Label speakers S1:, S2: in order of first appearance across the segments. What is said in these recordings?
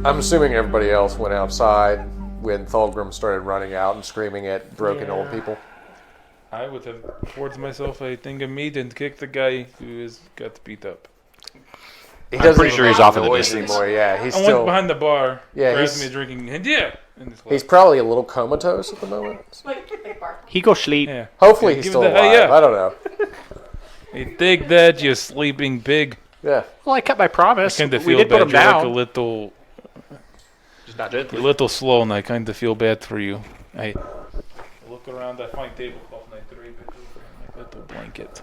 S1: I'm assuming everybody else went outside when Thulgrim started running out and screaming at broken old people.
S2: I would have poured myself a thing of meat and kicked the guy who got beat up.
S1: I'm
S3: pretty sure he's off in the distance.
S1: Anymore. Yeah, he's
S2: I
S1: still
S2: went behind the bar,
S1: Yeah,
S2: grabbed me a drinking, and
S1: he's probably a little comatose at the moment.
S3: He go sleep.
S2: yeah.
S1: Hopefully
S2: Yeah,
S1: he's
S2: give
S1: still
S2: it the-
S1: alive.
S2: hey, yeah.
S1: I don't know.
S2: Hey, take that, you sleeping pig.
S1: Yeah.
S3: Well, I kept my
S2: I
S3: promise.
S2: kind of
S3: We
S2: feel
S3: did put
S2: bad.
S3: him
S2: You're like a
S3: down.
S2: little,
S3: Just not
S2: you're a
S3: gently.
S2: little slow, and I kind of feel bad for you. I look around, I find tablecloth, and I drape it over my little blanket.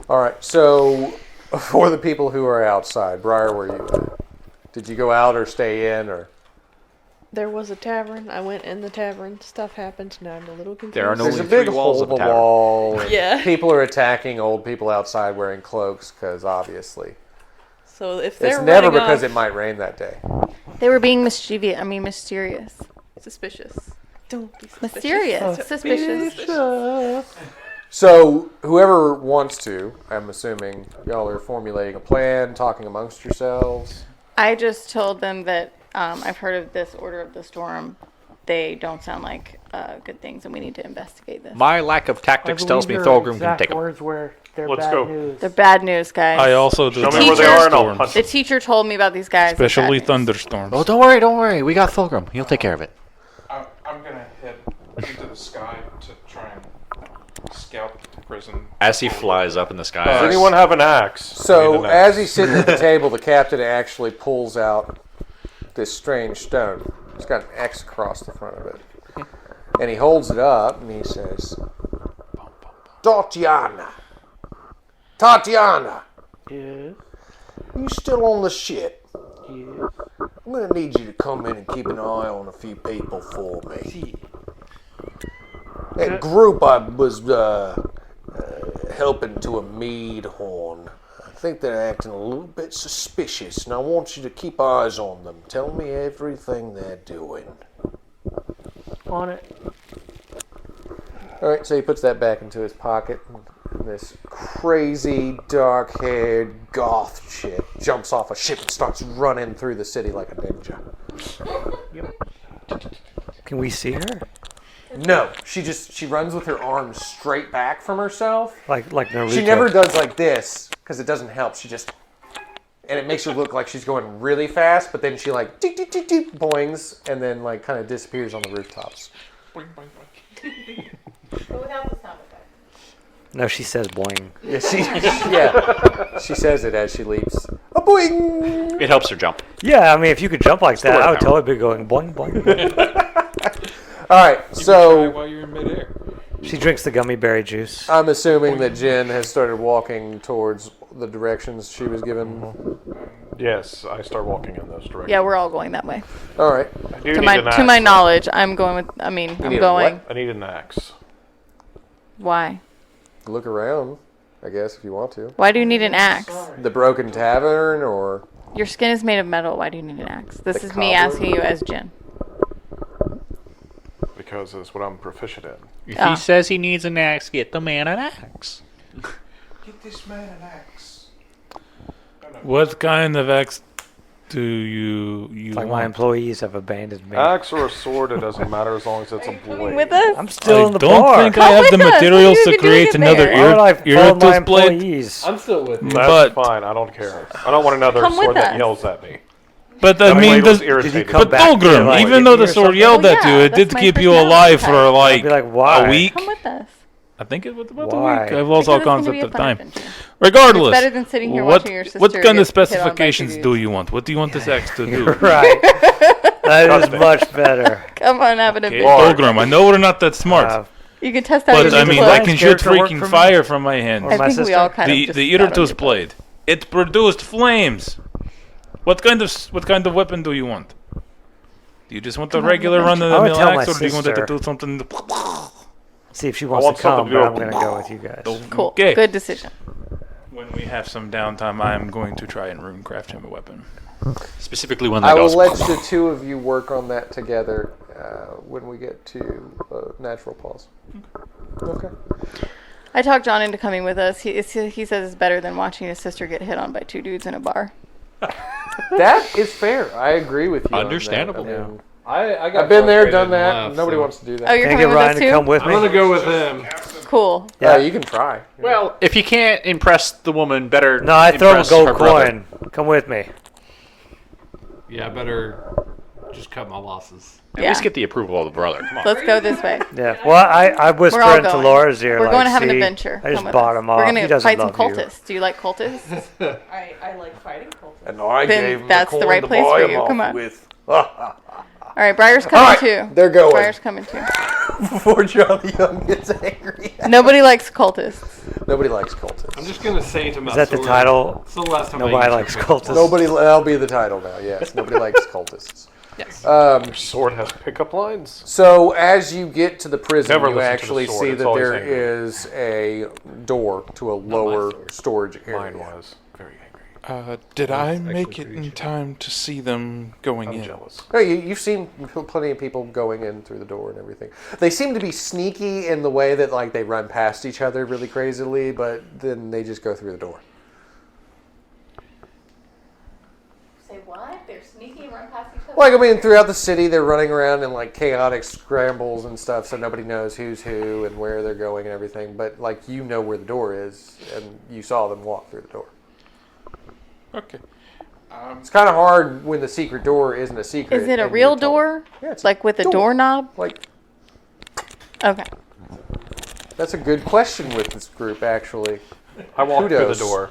S1: All right. So for the people who are outside, Briar, where you at? Did you go out or stay in or?
S4: There was a tavern. I went in the tavern. Stuff happened. Now I'm a little confused.
S3: There are no-
S1: There's a
S3: Only
S1: big
S3: three walls
S1: hole
S3: of
S1: in
S3: a
S1: the
S3: tavern.
S1: wall. And
S4: Yeah.
S1: People are attacking old people outside wearing cloaks because obviously
S4: So if they're
S1: it's never
S4: running
S1: because
S4: off,
S1: it might rain that day.
S5: They were being mischievous. I mean, mysterious.
S4: suspicious. Don't be suspicious.
S5: Mysterious. Suspicious.
S1: So whoever wants to, I'm assuming y'all are formulating a plan, talking amongst yourselves.
S5: I just told them that I've heard of this Order of the Storm. They don't sound like good things, and we need to investigate this.
S3: My lack of tactics tells me Thulgrim can take him.
S6: Words were they're
S7: Let's
S6: bad
S7: go.
S6: news.
S5: They're bad news, guys.
S2: I also do.
S7: Show me where they are and I'll punch
S5: The
S7: them.
S5: teacher told me about these guys. They're
S2: Especially
S5: bad news.
S2: thunderstorms.
S3: Oh, don't worry. We got Thulgrim. He'll take care of it.
S2: I'm gonna head into the sky to try and scout the prison.
S3: As he flies up in the sky.
S7: Does anyone have an axe? I
S1: So
S7: need an
S1: as
S7: axe.
S1: he's sitting at the table, the captain actually pulls out this strange stone. It's got an X across the front of it. And he holds it up and he says, Tatiana,
S6: Yes.
S1: you still on the ship?
S6: Yes.
S1: I'm going to need you to come in and keep an eye on a few people for me.
S6: See.
S1: That group I was helping to a mead horn, I think they're acting a little bit suspicious, and I want you to keep eyes on them. Tell me everything they're doing.
S6: On it.
S1: All right, so he puts that back into his pocket. And this crazy, dark-haired goth chick jumps off a ship and starts running through the city like a ninja.
S6: Can we see her?
S1: No, she runs with her arms straight back from herself.
S6: Like Naruto.
S1: She never does like this because it doesn't help. She just, and it makes her look like she's going really fast, but then she like deep, deep, deep, deep, boings, and then like kind of disappears on the rooftops.
S5: But without the sound effect.
S6: No, she says boing.
S1: Yeah, she says it as she leaps. A boing.
S3: It helps her jump.
S6: Yeah, I mean, if you could jump like that,
S7: word
S6: I would
S7: power.
S6: totally be going boing, boing, boing.
S1: All right, so
S2: while you're in midair.
S6: She drinks the gummy berry juice.
S1: I'm assuming that Jen has started walking towards the directions she was given.
S7: Yes, I start walking in those directions.
S5: Yeah, we're all going that way.
S1: All right.
S7: I do
S5: To
S7: need
S5: my
S7: an axe,
S5: to my
S7: though.
S5: knowledge, I'm going with. I mean, I'm
S1: need a
S5: going.
S1: what?
S7: I need an axe.
S5: Why?
S1: Look around, I guess, if you want to.
S5: Why do you need an axe?
S1: The Broken Tavern, or
S5: Your skin is made of metal. Why do you need an axe? This
S1: The
S5: is me
S1: cobbler?
S5: asking you as Jin.
S7: Because it's what I'm proficient in.
S3: If
S5: Ah.
S3: he says he needs an axe, get the man an axe.
S2: Get this man an axe. What kind of axe do you
S6: Like my
S2: want?
S6: employees have abandoned me.
S7: Axe or a sword, it doesn't matter as long as it's a blade.
S5: With us?
S6: I'm still in the
S2: don't
S6: bar.
S2: think I have the
S5: with us.
S2: materials
S5: What are
S2: to
S5: you doing
S2: create
S5: in
S2: another
S5: there?
S6: Why would I follow my
S2: Iritus blade.
S6: employees?
S1: I'm still with
S7: That's
S2: But-
S7: fine, I don't care. I don't want another
S5: Come with
S7: sword that
S5: us.
S7: yells at me.
S2: But I
S7: That
S2: mean,
S7: blade was
S2: does,
S7: irritating.
S6: come
S2: but
S6: back to
S2: Thulgrim,
S6: like
S2: even though the
S6: or
S2: sword
S6: something?
S2: yelled
S5: Well,
S2: at you,
S5: yeah,
S2: it
S5: that's
S2: did
S5: my
S2: keep you
S5: personality
S2: alive
S5: type.
S2: for
S6: I'd
S2: like
S6: be like, why?
S2: a week.
S5: Come with us.
S2: I think it was about
S6: Why?
S2: a week. I've lost all
S5: Because it's gonna
S2: concept
S5: be a
S2: of
S5: fun
S2: time.
S5: adventure.
S2: Regardless,
S5: It's better than sitting here
S2: what,
S5: watching your sister
S2: what kind of
S5: get hit on by
S2: specifications
S5: two
S2: do
S5: dudes.
S2: you want? What do you want this axe to do?
S6: Right. That is much better.
S5: Come on, have an
S2: Okay,
S5: adventure.
S2: Thulgrim, I know we're not that smart,
S5: You can test out
S2: but
S5: your
S2: I
S5: new
S2: mean,
S5: clothes.
S2: I can shoot
S6: Character work
S2: freaking
S6: for me?
S2: fire from my hand.
S6: Or
S5: I
S6: my
S5: think we
S6: sister?
S5: all kind
S2: The
S5: of just
S2: the
S5: got on
S2: Iritus
S5: your boat.
S2: blade, it produced flames. What kind of weapon do you want? Do you just want the
S5: Come on,
S2: regular
S5: adventure.
S2: run of the
S6: I would
S2: mill
S6: tell my
S2: axe, or do you want it to
S6: sister.
S2: do something?
S6: See if she
S7: want
S6: wants to come,
S7: something to
S6: but I'm
S7: do.
S6: going to go with you guys.
S5: Cool.
S2: Okay.
S5: Good decision.
S2: When we have some downtime, I am going to try and runecraft him a weapon.
S3: Specifically one
S1: I
S3: that
S1: will
S3: goes.
S1: let the two of you work on that together when we get to natural pause. Okay.
S5: I talked John into coming with us. He says it's better than watching his sister get hit on by two dudes in a bar.
S1: That is fair. I agree with you.
S3: Understandable.
S1: On that. I mean,
S8: I got
S1: I've been there,
S8: frustrated
S1: done
S8: and
S1: that.
S8: left,
S1: Nobody
S8: so.
S1: wants to do that.
S5: Oh, you're
S6: Can I
S5: coming
S6: get
S5: with
S6: Ryan
S5: us
S6: to
S5: too?
S6: come with
S8: I'm
S6: me?
S8: gonna go with him.
S5: Cool.
S1: Yeah, you can try.
S3: Well, if you can't impress the woman, better.
S6: No, I throw him a
S3: impress
S6: gold
S3: her brother.
S6: coin. Come with me.
S8: Yeah, I better just cut my losses.
S3: At
S5: Yeah.
S3: least get the approval of the brother. Come on.
S5: Let's go this way.
S6: Yeah. Well, I whisper
S5: We're all
S6: into
S5: going.
S6: Laura's ear.
S5: We're
S6: like,
S5: going to have an
S6: "See,
S5: adventure.
S6: I just
S5: Come with
S6: bought
S5: us.
S6: him off.
S5: We're
S6: He
S5: gonna
S6: doesn't
S5: fight some
S6: love you."
S5: cultists. Do you like cultists?
S4: I like fighting cultists.
S1: And I
S5: Then
S1: gave him
S5: that's
S1: the
S5: the
S1: coin
S5: right
S1: to
S5: place
S1: buy
S5: for
S1: him
S5: you.
S1: off
S5: Come on.
S1: with.
S5: All right, Briar's coming
S1: right,
S5: too.
S1: they're going.
S5: Briar's coming too.
S1: Before Johnny Young gets angry.
S5: Nobody likes cultists.
S1: Nobody likes cultists.
S8: I'm just gonna say to my
S6: Is that the
S8: sword,
S6: title?
S8: It's the last time
S6: Nobody
S8: I use
S6: likes
S8: it.
S6: cultists.
S1: Nobody. That'll be the title now. Yes. Nobody likes cultists.
S4: Yes.
S7: Your sword has pickup lines.
S1: So as you get to the prison,
S7: Never
S1: you
S7: listen to the
S1: actually
S7: sword,
S1: see
S7: it's
S1: that
S7: always
S1: there
S7: angry.
S1: is a door to a lower
S8: sword.
S1: storage area.
S7: Mine was very angry.
S2: Did I
S8: That's
S2: make
S8: actually
S2: it
S8: pretty
S2: in time to see them going
S7: I'm
S2: in?
S7: jealous.
S1: No, you've seen plenty of people going in through the door and everything. They seem to be sneaky in the way that like they run past each other really crazily, but then they just go through the door.
S5: Say what? They're sneaky and run past each other?
S1: Like, I mean, throughout the city, they're running around in like chaotic scrambles and stuff, so nobody knows who's who and where they're going and everything. But like, you know where the door is, and you saw them walk through the door.
S2: Okay.
S1: It's kind of hard when the secret door isn't a secret.
S5: Is it a
S1: and
S5: real
S1: you're told-
S5: door?
S1: Yeah, it's
S5: Like with a
S1: door.
S5: doorknob?
S1: Like,
S5: Okay.
S1: that's a good question with this group, actually.
S7: I walked through the
S1: Kudos.
S7: door.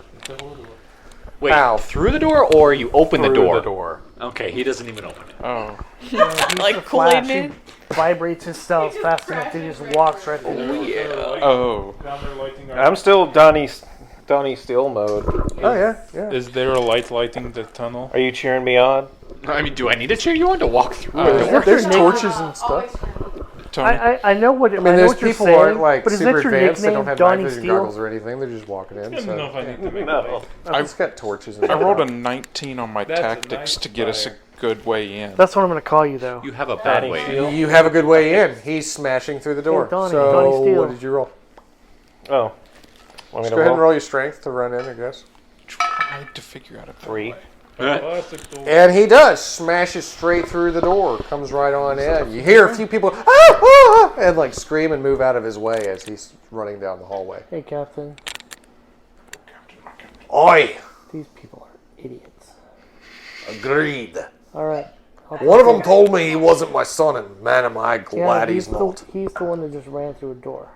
S3: Wait,
S1: How?
S3: through the door or you open the
S7: Through
S3: door?
S7: the door.
S3: Okay, he doesn't even open it.
S2: Oh.
S4: Like Kool-Aid Man?
S6: Vibrates his stealth fast enough. He just walks right through.
S2: Oh.
S7: I'm still Donnie Steele mode.
S1: Oh yeah, yeah.
S2: Is there a light lighting the tunnel?
S7: Are you cheering me on?
S3: I mean, do I need to cheer you on to walk through
S2: Oh.
S3: a door?
S1: There's torches and stuff.
S2: Tony?
S6: I know what.
S1: I mean, there's
S6: what you're
S1: people
S6: saying,
S1: who aren't like
S6: but is
S1: super
S6: that your
S1: advanced. They
S6: nickname,
S1: don't have
S6: Donnie
S1: night vision
S6: Steele?
S1: goggles or anything. They're just walking in.
S2: I don't know if I
S1: So
S2: need to make
S7: No.
S1: I've just got torches. And
S2: I rolled a
S1: stuff.
S2: 19 on my
S8: That's a
S2: tactics
S8: nice
S2: to get us a
S8: fire.
S2: good way in.
S6: That's what I'm going to call you, though.
S3: You have a bad way.
S7: Steele.
S1: You have a good way in. He's smashing through the door.
S6: Donnie
S1: so
S6: Steele.
S1: what did you roll?
S7: Oh. Want me
S1: Just
S7: to
S1: go ahead and
S7: roll?
S1: roll your strength to run in, I guess.
S2: Tried to figure out a better
S7: 3.
S2: way.
S8: Classic door.
S1: And he does. Smashes straight through the door. Comes right on in. You hear a few people ah, ah, ah, and like scream and move out of his way as he's running down the hallway.
S6: Hey, Captain.
S1: Oi!
S6: These people are idiots.
S1: Agreed.
S6: All right.
S1: One of them told me he wasn't my son, and man, am I glad he's not.
S6: He's the one that just ran through a door.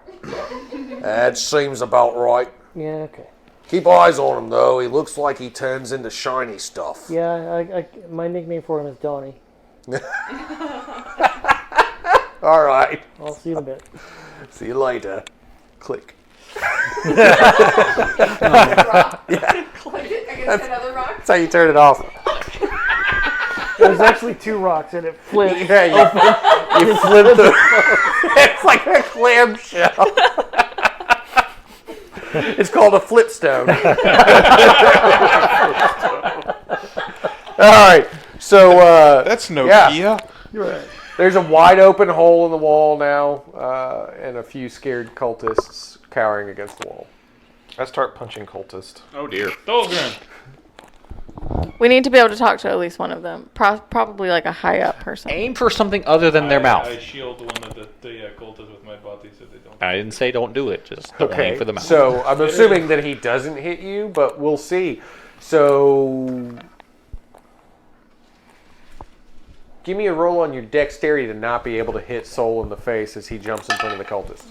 S1: That seems about right.
S6: Yeah, okay.
S1: Keep eyes on him, though. He looks like he turns into shiny stuff.
S6: Yeah, my nickname for him is Donnie.
S1: All right.
S6: I'll see you in a bit.
S1: See you later. Click. That's how you turn it off.
S6: There's actually 2 rocks and it flipped.
S1: Yeah, you flip the. It's like a clamshell. It's called a flipstone. All right. So
S2: That's no
S1: Yeah.
S2: Kia.
S6: You're right.
S1: there's a wide open hole in the wall now, and a few scared cultists cowering against the wall.
S7: I start punching cultist.
S3: Oh dear.
S2: Dahlgren.
S5: We need to be able to talk to at least one of them. Probably like a high up person.
S3: Aim for something other than their mouth.
S8: I shield one of the cultists with my body so they don't.
S3: I didn't say don't do it. Just don't
S1: Okay.
S3: aim for the mouth.
S1: So I'm assuming that he doesn't hit you, but we'll see. So give me a roll on your dexterity to not be able to hit Soul in the face as he jumps in front of the cultist.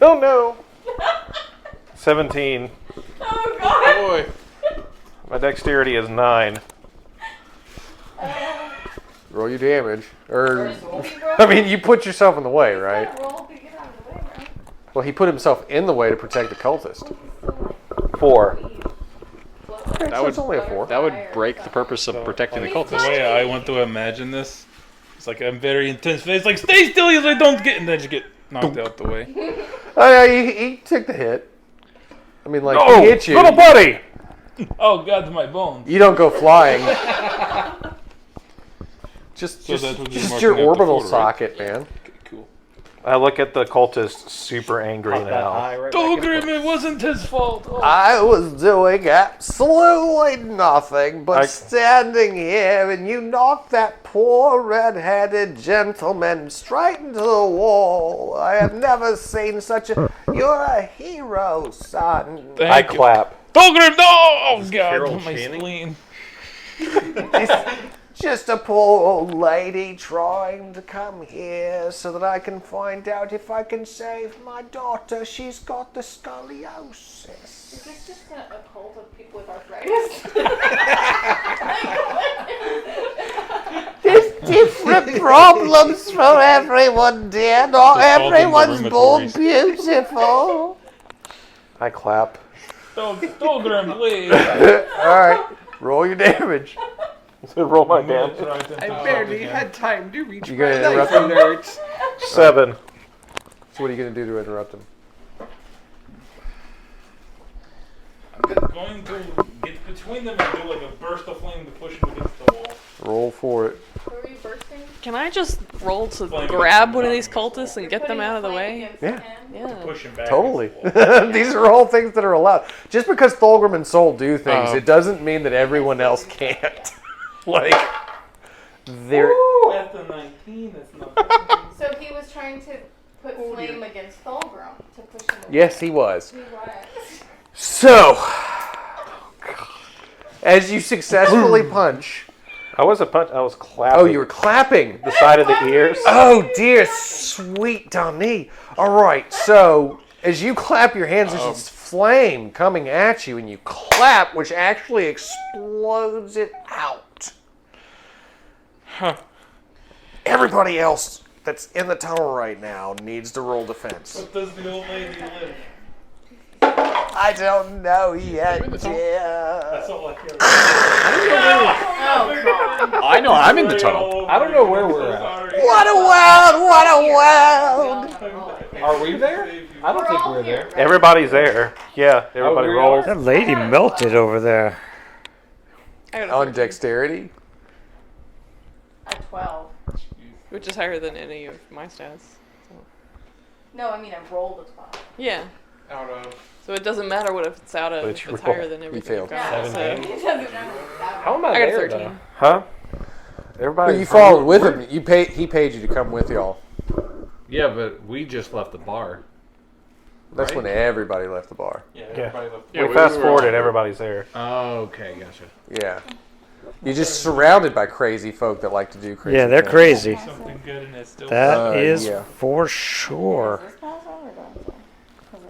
S7: Oh no. 17.
S2: Boy.
S7: My dexterity is 9.
S1: Roll your damage. I mean, you put yourself in the way, right? Well, he put himself in the way to protect the cultist.
S7: 4.
S1: Okay, so it's only a 4.
S3: That would break the purpose of protecting the
S8: The
S3: cultists.
S8: way I want to imagine this, it's like I'm very intense face, like stay still, you don't get, and then you get knocked out the way.
S1: Oh, yeah, he took the hit. I mean, like,
S7: Oh,
S1: he hit you.
S7: little buddy!
S8: Oh God, my bones.
S1: You don't go flying. Just
S8: So that would be
S1: just
S8: marking
S1: your
S8: out the
S1: orbital
S8: four, right?
S1: socket, man.
S8: Okay, cool.
S7: I look at the cultist super angry
S3: Pop that
S7: now.
S3: eye right back in the
S8: Dolgrim, it wasn't his fault. Oh.
S1: I was doing absolutely nothing but
S7: I-
S1: standing here, and you knocked that poor red-headed gentleman straight into the wall. I have never seen such a... You're a hero, son.
S8: Thank
S7: I
S8: you.
S7: clap.
S8: Dolgrim, no! Oh, God,
S3: Carol
S8: my
S3: Channing?
S8: spleen.
S1: Just a poor old lady trying to come here so that I can find out if I can save my daughter. She's got the scoliosis.
S5: Is this just a cult of people with arthritis?
S1: There's different problems for everyone, dear. Not
S8: Just call them the
S1: everyone's born
S8: rheumatoids.
S1: beautiful.
S7: I clap.
S8: Dolgrim, please.
S1: All right, roll your damage.
S7: Roll my
S8: I'm gonna
S7: damage.
S8: try 10,000
S9: I barely
S8: again.
S9: had time to reach
S1: You
S9: my
S1: gonna
S9: knife
S1: interrupt him?
S9: alerts.
S7: 7.
S1: So what are you gonna do to interrupt him?
S8: I'm going to get between them and do like a burst of flame to push him against the wall.
S1: Roll for it.
S5: Were we bursting?
S4: Can I just roll to
S8: Flame
S4: grab
S8: against
S4: one of
S8: him.
S4: these cultists and get them out of the way?
S1: Yeah.
S4: Yeah.
S8: Push him back.
S1: Totally.
S8: against the wall.
S1: These are all things that are allowed. Just because Thulgrim and Soul do things,
S8: Oh.
S1: it doesn't mean that everyone else can't. Like, they're.
S8: Ooh, at the 19, that's not.
S5: So he was trying to put flame against Thulgrim to push him away.
S1: Yes, he was.
S5: He was.
S1: So, as you successfully punch.
S7: I wasn't punch. I was clapping.
S1: Oh, you were clapping.
S7: the side of the ears.
S1: Oh dear, sweet Donnie. All right, so as you clap your hands, there's this flame coming at you, and you clap, which actually explodes it out.
S8: Huh.
S1: Everybody else that's in the tunnel right now needs to roll defense.
S8: But does the old lady live?
S1: I don't know yet, dear.
S8: That's all I care about.
S3: I know, I'm in the tunnel.
S9: I don't know where we're at.
S1: What a world! What a world!
S9: Are we there? I don't think we're there.
S7: Everybody's there. Yeah, everybody
S9: we
S7: rolls.
S6: That lady melted over there.
S4: I got a
S1: On
S4: 13,
S1: dexterity?
S5: A 12.
S4: which is higher than any of my stats. So.
S5: No, I mean I rolled a 12.
S4: Yeah.
S8: Out of.
S4: So it doesn't matter what if it's out of.
S7: But
S4: If
S7: you
S4: it's
S7: roll-
S4: higher than everything.
S1: failed.
S4: I've got,
S5: Yeah,
S4: so.
S7: 17.
S5: It doesn't matter that
S9: How am I
S4: I got a
S9: there,
S4: 13.
S9: though?
S7: Huh? Everybody.
S1: You followed with him. He paid you to come with y'all.
S9: Yeah, but we just left the bar.
S1: That's when everybody left the bar.
S8: Yeah,
S7: Yeah.
S8: everybody left.
S7: We fast forwarded. Everybody's there.
S9: Oh, okay, gotcha.
S1: Yeah. You're just surrounded by crazy folk that like to do crazy
S6: Yeah, they're
S1: things.
S6: crazy.
S8: Something good in it still.
S6: That is
S1: yeah.
S6: for sure.
S5: Is this pass on or don't? 'Cause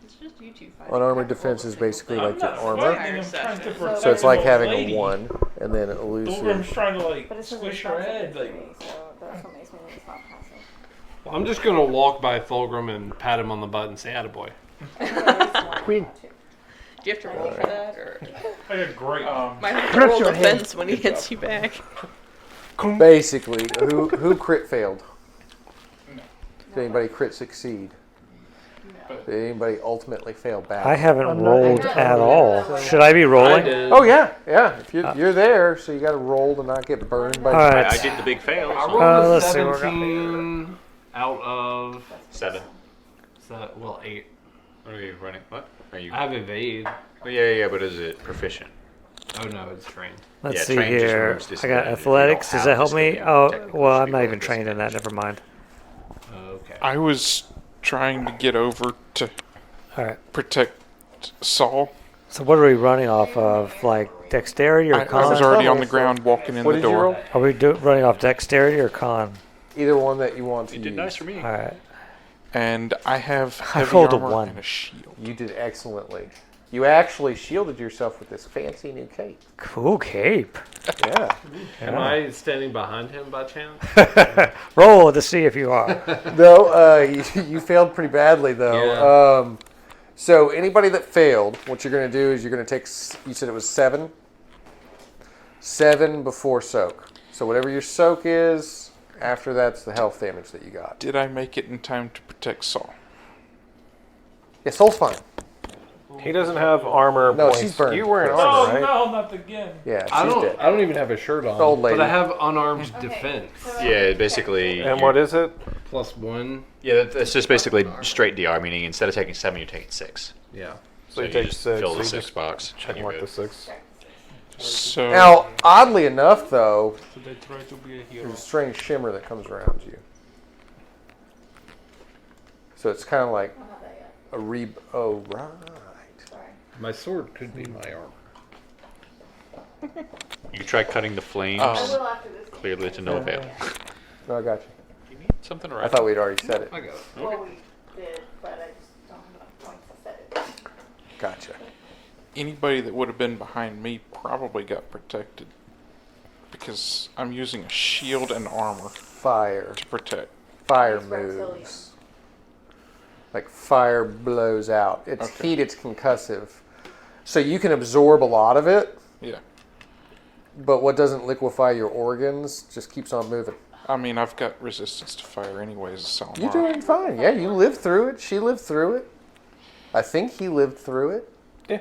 S4: It's just you two fighting.
S1: Unarmored defense is basically like your
S8: I'm
S1: armor.
S8: trying to protect
S1: So it's like
S8: the
S1: having
S8: lady.
S1: a 1 and then
S8: Dolgrim's
S1: elusive.
S8: trying to like
S5: But it's
S8: squish her head. Like,
S5: so that's what makes me think it's not passive.
S9: Well, I'm just gonna walk by Thulgrim and pat him on the butt and say, "Attaboy."
S6: Queen.
S4: Do you have to roll for that, or
S8: I got great.
S4: might have to roll defense when he hits you back?
S1: Basically, who crit failed? Did anybody crit succeed? Did anybody ultimately fail back?
S6: I haven't rolled at all. Should I be rolling?
S1: Oh yeah. If you're there, so you got to roll to not get burned by.
S6: All right.
S3: I did the big fail.
S9: I
S3: So.
S9: rolled a
S6: let's see what we got.
S9: 17 out of
S3: 7.
S9: 8.
S3: What are you running? What? Are you?
S9: I have evade.
S3: Oh, yeah, but is it proficient?
S9: Oh no, it's trained.
S6: Let's
S3: Yeah,
S6: see
S3: trained just
S6: here.
S3: removes
S6: I
S3: disadvantage
S6: got
S3: if you
S6: athletics.
S3: don't
S6: Does that
S3: have
S6: help me?
S3: disadvantage.
S6: Oh,
S3: Technically,
S6: well,
S3: should
S6: I'm
S3: be
S6: not
S3: rolling
S6: even trained in that.
S3: disadvantage.
S6: Never mind.
S9: Okay.
S8: I was trying to get over to
S6: All right.
S8: protect Saul.
S6: So what are we running off of? Like dexterity or
S8: I
S6: con?
S8: was already on the ground walking in
S1: What
S8: the
S1: did you
S8: door.
S1: roll?
S6: Are we running off dexterity or con?
S1: Either one that you want to
S3: You
S1: use.
S3: did nice for me.
S6: All right.
S8: And I have
S6: I
S8: heavy
S6: rolled a
S8: armor
S6: 1.
S8: and a shield.
S1: You did excellently. You actually shielded yourself with this fancy new cape.
S6: Cool cape.
S1: Yeah.
S9: Am I standing behind him by chance?
S6: Roll to see if you are.
S1: No, you failed pretty badly though. So anybody that failed, what you're going to do is you're going to take. You said it was 7. 7 before soak. So whatever your soak is, after that's the health damage that you got.
S8: Did I make it in time to protect Saul?
S1: Yeah, Soul's fine.
S7: He doesn't have armor
S1: No,
S7: points.
S1: she's burned.
S7: You wearing
S1: Chris.
S8: Oh
S7: armor, right?
S8: no, not again.
S1: Yeah,
S9: I
S1: she's
S9: don't.
S1: dead.
S9: I don't even have a shirt on.
S1: Old lady.
S9: But I have unarmed defense.
S3: Yeah, basically.
S7: And what is it?
S9: +1.
S3: Yeah, that's just basically straight DR, meaning instead of taking 7, you're taking 6.
S9: Yeah.
S7: So you
S3: you
S7: take
S3: just
S7: 6.
S3: fill
S7: so
S3: the
S7: you
S3: 6
S7: just
S3: box.
S7: check
S3: and
S7: mark
S3: you're
S7: the
S3: good.
S7: 6.
S2: So
S1: Now, oddly enough, though,
S8: So they try to be a hero.
S1: there's a strange shimmer that comes around you. So it's kind of like a oh, right.
S9: My sword could be my armor.
S3: You try cutting the flames. Clearly to no avail.
S1: No, I got you.
S3: You need something to
S1: I
S3: write.
S1: thought we'd already said it.
S9: I got it.
S5: Well, we did, but I just don't have enough points to set it.
S1: Gotcha.
S2: anybody that would have been behind me probably got protected because I'm using a shield and armor
S1: Fire.
S2: to protect.
S1: Fire moves. Like fire blows out. It's
S2: Okay.
S1: heat, it's concussive. So you can absorb a lot of it,
S2: Yeah.
S1: but what doesn't liquefy your organs just keeps on moving.
S2: I mean, I've got resistance to fire anyways, so
S1: You're doing fine. Yeah, you lived through it. She lived through it. I think he lived through it.
S7: Yeah.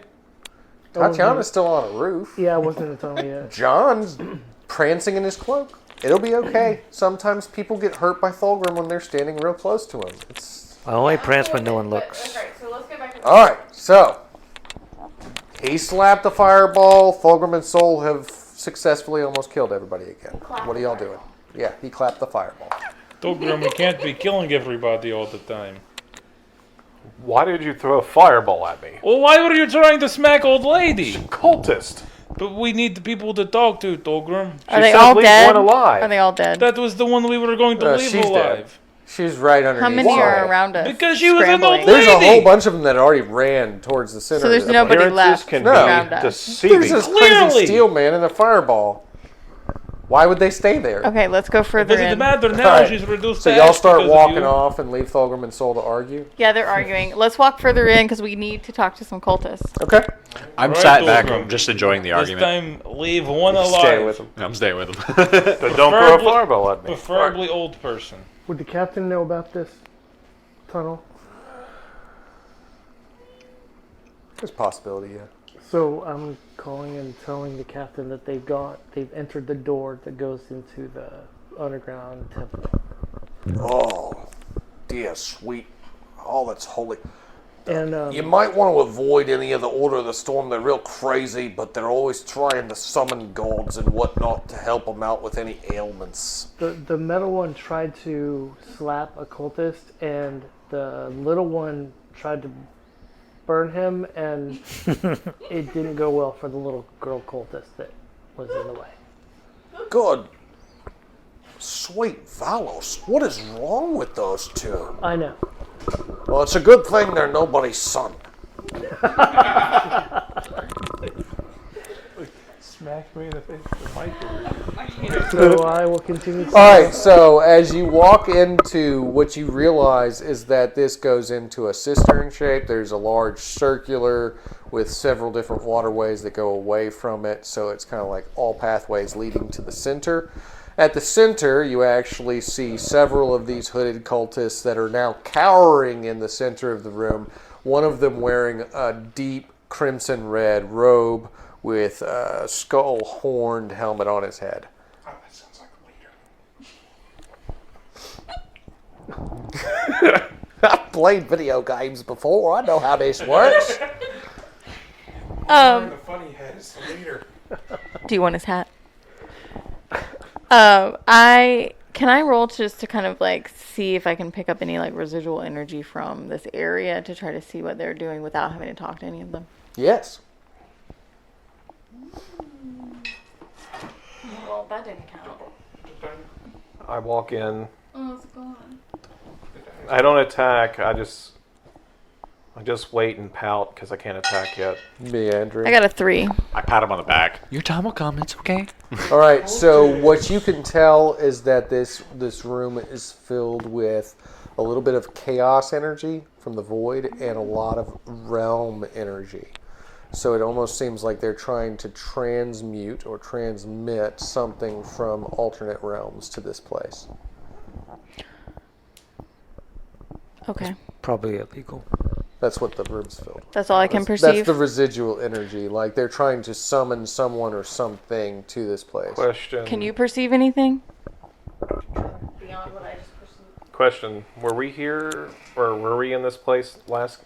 S1: Tatiana's still on a roof.
S6: Yeah, I wasn't until yet.
S1: John's prancing in his cloak. It'll be okay. Sometimes people get hurt by Thulgrim when they're standing real close to him. It's
S10: I only prance when no one looks.
S5: That's right. So let's get back to the
S1: all right. So he slapped the fireball. Thulgrim and Soul have successfully almost killed everybody again. What are y'all doing? Yeah, he clapped the fireball.
S8: Thulgrim, we can't be killing everybody all the time.
S7: Why did you throw a fireball at me?
S8: Well, why were you trying to smack old lady?
S7: Cultist.
S8: But we need the people to talk to, Thulgrim.
S5: Are they
S7: said
S5: all
S7: leave
S5: dead?
S7: one alive.
S5: Are they all dead?
S8: That was the one we were going to leave
S1: She's
S8: alive.
S1: dead. She's right underneath.
S5: How many
S1: Why?
S5: are around us?
S8: Because she was an
S5: scrambling?
S8: old
S1: There's a
S8: lady.
S1: whole bunch of them that already ran towards the center.
S5: So there's
S1: of the
S5: nobody
S1: place.
S7: Appearances
S5: left
S7: can
S1: No.
S5: around
S7: be
S5: us.
S1: There's
S7: deceiving.
S1: this
S8: Clearly.
S1: crazy steel man and a fireball. Why would they stay there?
S5: Okay, let's go
S8: It
S5: further
S8: doesn't
S5: in.
S8: matter now.
S1: Alright.
S8: She's reduced
S1: So
S8: to
S1: y'all
S8: ash
S1: start
S8: because of
S1: walking
S8: you.
S1: off and leave Thulgrim and Soul to argue?
S5: Yeah, they're arguing. Let's walk further in because we need to talk to some cultists.
S1: Okay.
S3: I'm
S8: Right,
S3: sat back,
S8: Thulgrim.
S3: just enjoying the
S8: This
S3: argument.
S8: time, leave one alive.
S1: Stay with him.
S3: I'm staying with him.
S7: But don't throw a
S8: Preferably-
S7: fireball at me.
S8: Preferably old person.
S6: Would the captain know about this tunnel?
S1: There's a possibility, yeah.
S6: So I'm calling and telling the captain that they've entered the door that goes into the underground temple.
S1: Oh, dear sweet. All that's holy.
S6: And
S1: You might want to avoid any of the Order of the Storm. They're real crazy, but they're always trying to summon gods and whatnot to help them out with any ailments.
S6: the metal one tried to slap a cultist, and the little one tried to burn him, and it didn't go well for the little girl cultist that was in the way.
S1: Good. Sweet Valos. What is wrong with those two?
S6: I know.
S1: Well, it's a good thing they're nobody's son.
S8: Smack me in the face with the microwave.
S6: So I will continue. To
S1: All right, so as you walk into what you realize is that this goes into a cistern shape. There's a large circular with several different waterways that go away from it, so it's kind of like all pathways leading to the center. At the center, you actually see several of these hooded cultists that are now cowering in the center of the room, one of them wearing a deep crimson red robe with a skull-horned helmet on his head.
S2: Oh, that sounds like a leader.
S1: I've played video games before. I know how this works.
S2: The funny head is the leader.
S5: Do you want his hat? Can I roll just to kind of like see if I can pick up any like residual energy from this area to try to see what they're doing without having to talk to any of them?
S1: Yes.
S5: Well, that didn't count.
S7: I walk in.
S5: Oh, it's gone.
S7: I don't attack. I just wait and pout because I can't attack yet.
S1: Meandering.
S5: I got a 3.
S3: I pat him on the back.
S10: Your time will come. It's okay.
S1: All right, so what you can tell is that this room is filled with a little bit of chaos energy from the void and a lot of realm energy. So it almost seems like they're trying to transmute or transmit something from alternate realms to this place.
S5: Okay.
S10: Probably illegal.
S1: That's what the room's filled with.
S5: That's all I can
S1: That's
S5: perceive.
S1: the residual energy. Like they're trying to summon someone or something to this place.
S7: Question.
S5: Can you perceive anything? Beyond what I just perceived.
S7: Question. Were we here, or were we in this place
S1: No.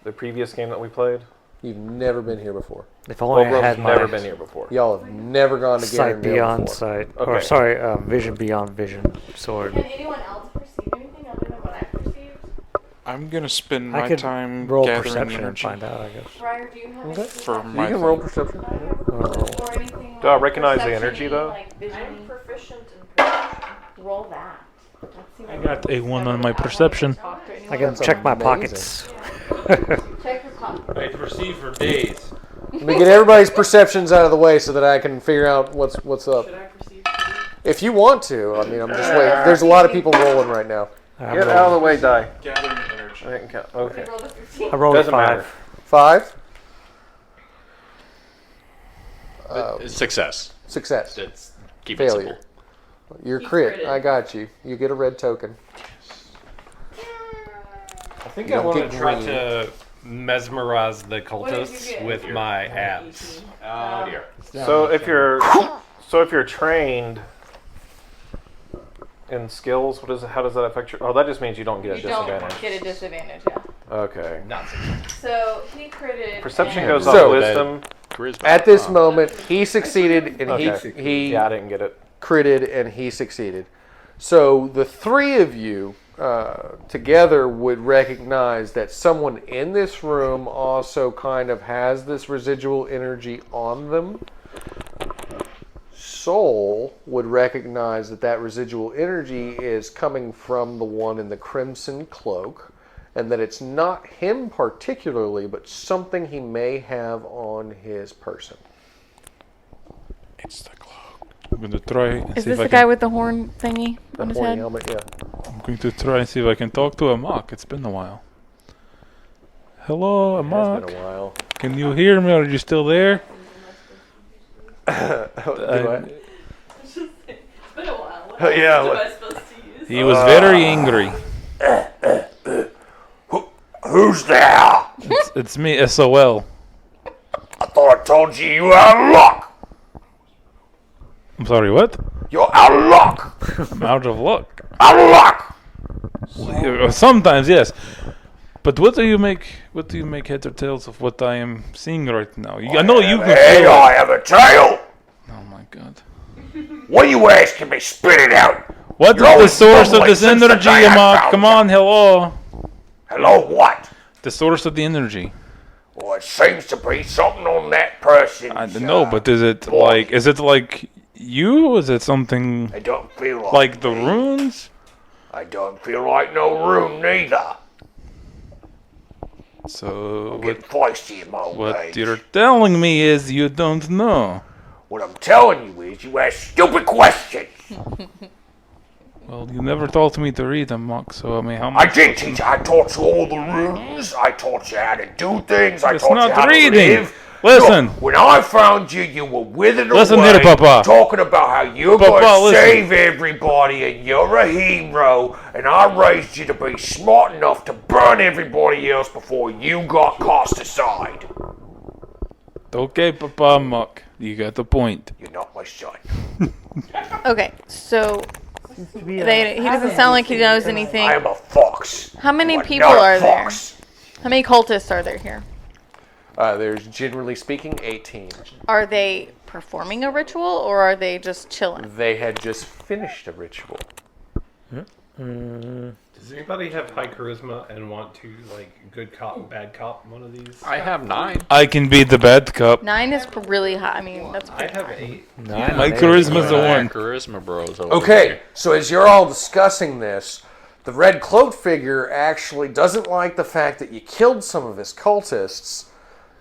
S7: the previous game that we played?
S1: You've never been here before.
S10: If only I
S7: Well,
S10: had
S7: never
S10: my
S7: been here before.
S1: Y'all have never gone to
S10: sight
S1: Garendale
S10: beyond
S1: before.
S10: sight.
S7: Okay.
S10: Or sorry, vision beyond vision sword.
S5: Can anyone else perceive anything other than what I perceived?
S2: I'm gonna spend
S10: I
S2: my
S10: could
S2: time
S10: roll
S2: gathering
S10: perception and
S2: energy
S10: find out, I guess.
S5: Briar, do you have anything
S2: for
S5: like-
S2: my
S1: You can roll perception.
S5: or anything
S7: Do I
S5: like
S7: recognize the
S5: perception-y,
S7: energy, though?
S5: Like vision?
S4: I'm proficient in perception.
S5: Roll that.
S8: I got a 1 on my perception.
S10: I can
S1: That's
S10: check my
S1: amazing.
S10: pockets.
S5: Check your pocket.
S8: I perceive for days.
S1: Let me get everybody's perceptions out of the way so that I can figure out what's up.
S4: Should I perceive?
S1: If you want to, I mean, I'm just waiting. There's a lot of people rolling right now.
S10: I'm
S7: Get out of the way, die.
S8: Gathering energy.
S7: I didn't count. Okay.
S5: Roll the 15.
S10: I rolled a
S7: Doesn't
S10: 5.
S7: matter.
S1: 5.
S3: Success.
S1: Success.
S3: It's keep it
S1: Failure.
S3: simple.
S1: Your
S4: He
S1: crit.
S4: critted.
S1: I got you. You get a red token.
S9: I think
S1: You
S9: I
S1: don't
S9: want
S1: get
S9: to try
S1: green.
S9: to mesmerize the
S4: did you
S9: cultists
S4: get?
S9: with my abs.
S3: Oh dear.
S7: So if you're trained in skills, what is it? How does that affect your? Oh, that just means you don't get a
S5: You
S7: disadvantage.
S5: don't get a disadvantage, yeah.
S7: Okay.
S3: Not success.
S5: So he critted.
S7: Perception
S5: and-
S7: goes
S1: So-
S7: up. Wisdom.
S3: Charisma.
S1: At this moment, he succeeded and
S7: Okay.
S1: he
S7: Yeah, I didn't get it.
S1: critted and he succeeded. So the three of you together would recognize that someone in this room also kind of has this residual energy on them. Soul would recognize that that residual energy is coming from the one in the crimson cloak, and that it's not him particularly, but something he may have on his person.
S2: It's the cloak. I'm gonna try. and
S5: Is
S2: see
S5: this
S2: if I
S5: the guy
S2: can,
S5: with the horn thingy
S1: The
S5: on his
S1: horny
S5: head?
S1: helmet, yeah.
S2: I'm going to try and see if I can talk to Amok. It's been a while. Hello,
S1: It has
S2: Amok.
S1: been a while.
S2: Can you hear me? Are you still there?
S1: Do I?
S4: It's been a while. What
S1: Oh, yeah,
S4: am
S1: what-
S4: I supposed to use?
S2: He was very angry.
S11: Who's there?
S2: It's me, SOL.
S11: I thought I told you you were out of luck.
S2: I'm sorry, what?
S11: You're out of luck.
S2: I'm out of luck.
S11: Out of luck.
S2: Sometimes, yes. But what do you make heads or tails of what I am seeing right now? I know you can
S11: Hey,
S2: feel
S11: I
S2: it.
S11: have a tail.
S2: Oh my god.
S11: What are you asking me? Spit it out.
S2: What
S11: You're
S2: is the
S11: always
S2: source of
S11: stumbling
S2: this
S11: since the
S2: energy,
S11: day I
S2: Amok?
S11: found
S2: Come
S11: you.
S2: on, hello.
S11: Hello, what?
S2: The source of the energy.
S11: Well, it seems to be something on that person.
S2: I don't know, but is it like you? Is it something
S11: I don't feel
S2: like the runes?
S11: I don't feel like no room neither.
S2: So
S11: I'm getting feisty in my old
S2: what
S11: age.
S2: you're telling me is you don't know.
S11: What I'm telling you is you ask stupid questions.
S2: Well, you never taught me to read, Amok, so I mean, how
S11: I
S2: much?
S11: did teach you. I taught you all the runes. I taught you how to do things. I
S2: It's
S11: taught you
S2: not
S11: how
S2: reading.
S11: to live.
S2: Listen.
S11: Look, when I found you, you were withered
S2: Listen
S11: away,
S2: here, Papa.
S11: talking about how you're
S2: Papa,
S11: going to
S2: listen.
S11: save everybody and you're a hero, and I raised you to be smart enough to burn everybody else before you got cast aside.
S2: Okay, Papa Amok, you got the point.
S11: You're not my son.
S5: Okay, so he doesn't sound like he knows anything.
S11: I am a fox.
S5: How many
S11: You are
S5: people
S11: not a
S5: are there?
S11: fox.
S5: How many cultists are there here?
S1: There's generally speaking 18.
S5: Are they performing a ritual or are they just chilling?
S1: They had just finished a ritual.
S9: Does anybody have high charisma and want to, like, good cop, bad cop, one of these?
S3: I have 9.
S2: I can be the bad cop.
S5: 9 is really high. I mean, that's
S9: I
S5: pretty
S9: have
S5: high.
S9: 8.
S2: My charisma's the one.
S3: Charisma bros. over
S1: Okay,
S3: here.
S1: so as you're all discussing this, the red cloaked figure actually doesn't like the fact that you killed some of his cultists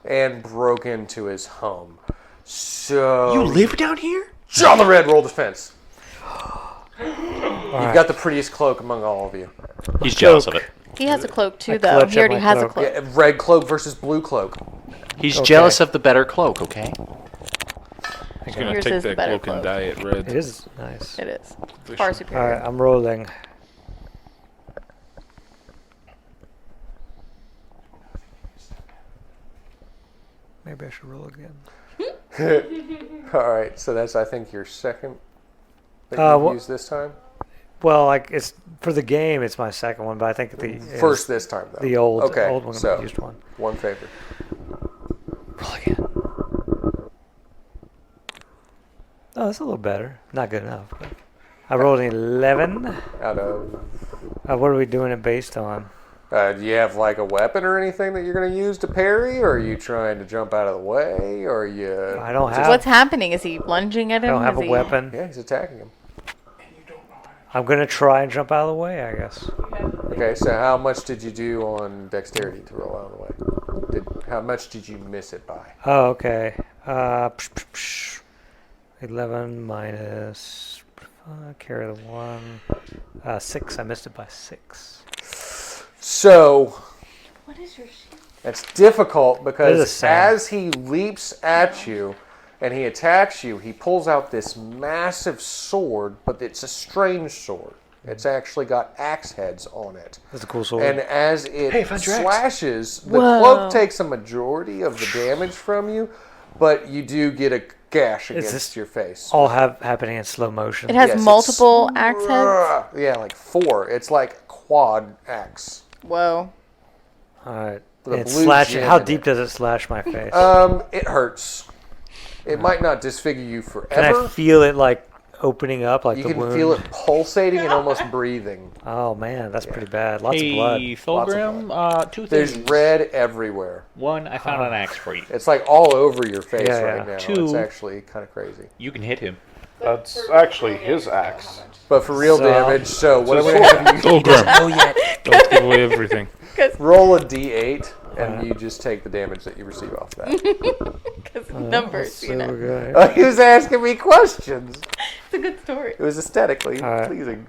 S1: and broke into his home. So
S10: You live down here?
S1: John the Red, roll defense. You've got the prettiest cloak among all of you.
S3: He's jealous of it.
S5: He has a cloak too,
S10: I
S5: though.
S10: clutch
S5: He
S10: at
S5: already
S10: my
S5: has a
S10: cloak.
S5: cloak.
S1: Yeah, red cloak versus blue cloak.
S3: He's
S10: Okay.
S3: jealous of the better cloak. Okay.
S2: He's gonna
S5: Yours
S2: take
S5: is the
S2: that
S5: better
S2: cloak and
S5: cloak.
S2: dye it red.
S10: It is nice.
S5: It is far superior.
S10: Alright, I'm rolling. Maybe I should roll again.
S1: All right, so that's I think your second that
S10: Uh,
S1: you
S10: wha-
S1: used this time.
S10: Well, like it's for the game, it's my second one, but I think the
S1: First this time though.
S10: the old
S1: okay,
S10: old one
S1: so
S10: used one.
S1: one favor.
S10: Roll again. Oh, that's a little better. Not good enough. But I rolled an 11.
S1: Out of
S10: What are we doing it based on?
S1: do you have like a weapon or anything that you're going to use to parry, or are you trying to jump out of the way, or are you?
S10: I don't
S5: So
S10: have.
S5: what's happening? Is he lunging at
S10: I
S5: him?
S10: don't have
S5: Is
S10: a
S5: he-
S10: weapon.
S1: Yeah, he's attacking him.
S10: I'm gonna try and jump out of the way, I guess.
S1: Okay, so how much did you do on dexterity to roll out of the way? How much did you miss it by?
S10: Oh, okay. 11 minus carry the 1. 6. I missed it by 6.
S1: So
S5: What is your shield?
S1: it's difficult
S10: It is
S1: because
S10: sad.
S1: as he leaps at you and he attacks you, he pulls out this massive sword, but it's a strange sword. It's actually got axe heads on it.
S10: That's a cool sword.
S1: And as it
S3: find your axe.
S1: slashes, the
S5: Whoa.
S1: cloak takes a majority of the damage from you, but you do get a gash
S10: Is
S1: against
S10: this
S1: your face.
S10: all happening in slow motion.
S5: It has
S1: Yes, it's-
S5: multiple axe heads.
S1: Yeah, like 4. It's like quad axe.
S5: Whoa.
S10: All right.
S1: With a
S10: It's
S1: blue
S10: slashing.
S1: gem
S10: How
S1: in
S10: deep
S1: it.
S10: does it slash my face?
S1: It hurts. It might not disfigure you
S10: Can
S1: forever.
S10: I feel it like opening up, like
S1: You
S10: the
S1: can
S10: wound?
S1: feel it pulsating and almost breathing.
S10: Oh man, that's pretty bad. Lots of blood.
S3: Hey,
S1: Lots of
S3: Thulgrim, 2
S1: There's
S3: things.
S1: red everywhere.
S3: 1, I found an axe for you.
S1: It's like all over your face
S10: Yeah,
S1: right
S10: yeah.
S1: now.
S3: 2.
S1: It's actually kind of crazy.
S3: You can hit him.
S7: That's actually his axe.
S1: But for real
S10: So-
S1: damage, so what I'm going to have you
S2: Thulgrim. Don't give away everything.
S1: roll a d8, and you just take the damage that you receive off that.
S5: Because numbers, you know.
S10: Good.
S1: Oh, he was asking me questions.
S5: It's a good story.
S1: It was aesthetically
S10: All right.
S1: pleasing.